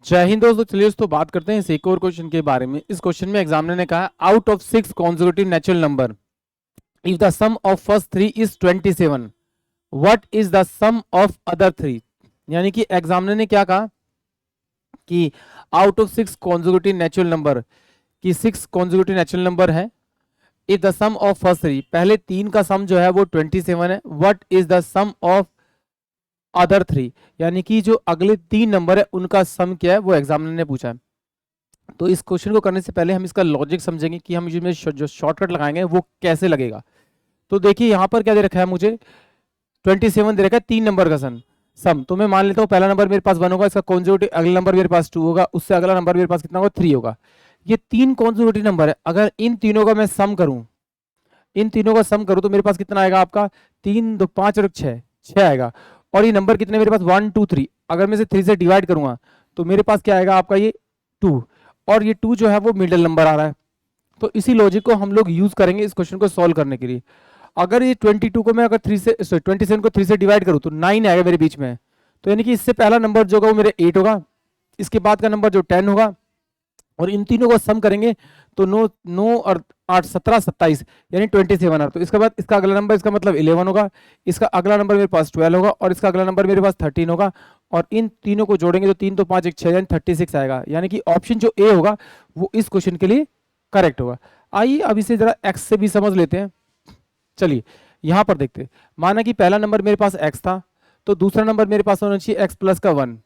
जय हिंद दोस्तों। चलिए दोस्तों बात करते हैं इस एक और क्वेश्चन के बारे में। इस क्वेश्चन में एग्जामिनर ने कहा out of 6 consecutive natural number if the sum of first 3 is 27 what is the sum of other 3। यानी कि एग्जामिनर ने क्या कहा कि out of 6 consecutive natural number की 6 कॉन्जिक्यूटिव नेचुरल नंबर है। If the sum of first 3, पहले 3 का सम जो है वो 27 है। What is the sum of other 3, यानी कि जो अगले 3 नंबर है उनका सम क्या है, वो एग्जामिनर ने पूछा है। तो इस क्वेश्चन को करने से पहले हम इसका लॉजिक समझेंगे कि हम इसमें जो शॉर्टकट लगाएंगे वो कैसे लगेगा। तो देखिए यहाँ पर क्या दे रखा है, मुझे 27 दे रखा है 3 नंबर का सम। तो मैं मान लेता हूँ पहला नंबर मेरे पास 1 होगा, इसका कॉन्जिक्यूटिव अगला नंबर मेरे पास 2 होगा, उससे अगला नंबर मेरे पास कितना होगा 3 होगा। ये 3 कॉन्जिक्यूटिव नंबर है, अगर इन तीनों का मैं सम करूं, इन तीनों का सम करूं तो मेरे पास कितना आएगा, आपका 3 2 5 और 6 आएगा। और ये नंबर कितने मेरे पास 1 2 3, अगर मैं इसे 3 से डिवाइड करूंगा तो मेरे पास क्या आएगा आपका ये 2, और ये 2 जो है वो मिडिल नंबर आ रहा है। तो इसी लॉजिक को हम लोग यूज करेंगे इस क्वेश्चन को सॉल्व करने के लिए। अगर ये 22 को मैं अगर 3 से 27 को 3 से डिवाइड करूं तो 9 आएगा मेरे बीच में। तो यानी कि इससे पहला नंबर जो होगा वो मेरे 8 होगा, इसके बाद का नंबर जो 10 होगा, और इन तीनों को सम करेंगे तो 9 9 और 8 17 27 यानी 27 आ। तो इसके बाद इसका अगला नंबर, इसका मतलब 11 होगा, इसका अगला नंबर मेरे पास 12 होगा, और इसका अगला नंबर मेरे पास 13 होगा, और इन तीनों को जोड़ेंगे तो 3 तो 5 1 6 यानी 36 आएगा। यानी कि ऑप्शन जो ए होगा वो इस क्वेश्चन के लिए करेक्ट होगा। आइए अब इसे जरा एक्स से भी समझ लेते हैं। चलिए यहां पर देखते हैं, माना कि पहला नंबर मेरे पास एक्स था, तो दूसरा नंबर मेरे पास होना चाहिए एक्स प्लस का 1,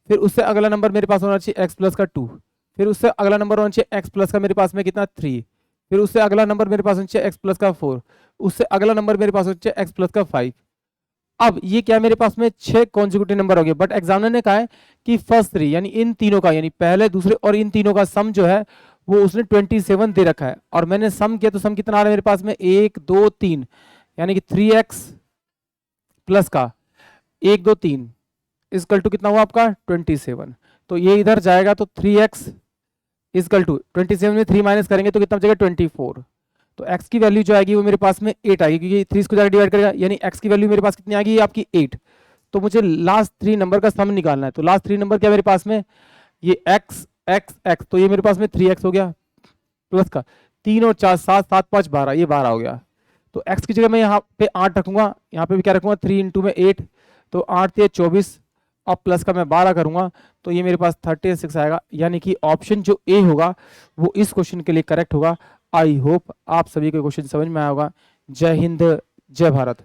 फिर उससे अगला नंबर मेरे पास होना चाहिए एक्स प्लस का 2, फिर उससे अगला नंबर होना चाहिए एक्स प्लस का मेरे पास में कितना 3, फिर उससे अगला नंबर मेरे पास होना चाहिए एक्स प्लस का 4, उससे अगला नंबर मेरे पास होना चाहिए एक्स प्लस का 5। अब ये क्या मेरे पास में 6 कॉन्जिक्यूटिव नंबर हो गए, बट एग्जामिनर ने कहा है कि फर्स्ट 3 यानी इन तीनों का, यानी पहले दूसरे और इन तीनों का सम जो है वो उसने 27 दे रखा है। और मैंने सम किया तो सम कितना आ रहा है मेरे पास में 1 2 3, यानी कि 3x प्लस का 1 2 3 इजकल टू कितना हुआ आपका 27। तो ये इधर जाएगा तो 3x इजकल टू 27 में 3 माइनस करेंगे तो कितना बचेगा 24। तो x की वैल्यू जो आएगी वो मेरे पास में 8 आएगी, क्योंकि 3 इसको जाकर डिवाइड करेगा, यानी x की वैल्यू मेरे पास कितनी आएगी आपकी 8। तो मुझे लास्ट 3 नंबर का सम निकालना है। तो लास्ट 3 नंबर क्या मेरे पास में, ये x x x, तो ये मेरे पास में 3x हो गया, प्लस का 3 और 4 7 7 5 12, ये 12 हो गया। तो x की जगह मैं यहाँ पे 8 रखूंगा, यहाँ पे भी क्या रखूंगा 3 इंटू में 8, तो 8 से 24, अब प्लस का मैं 12 करूंगा तो ये मेरे पास 36 आएगा। यानी कि ऑप्शन जो ए होगा वो इस क्वेश्चन के लिए करेक्ट होगा। आई होप आप सभी को क्वेश्चन समझ में आया होगा। जय हिंद, जय भारत।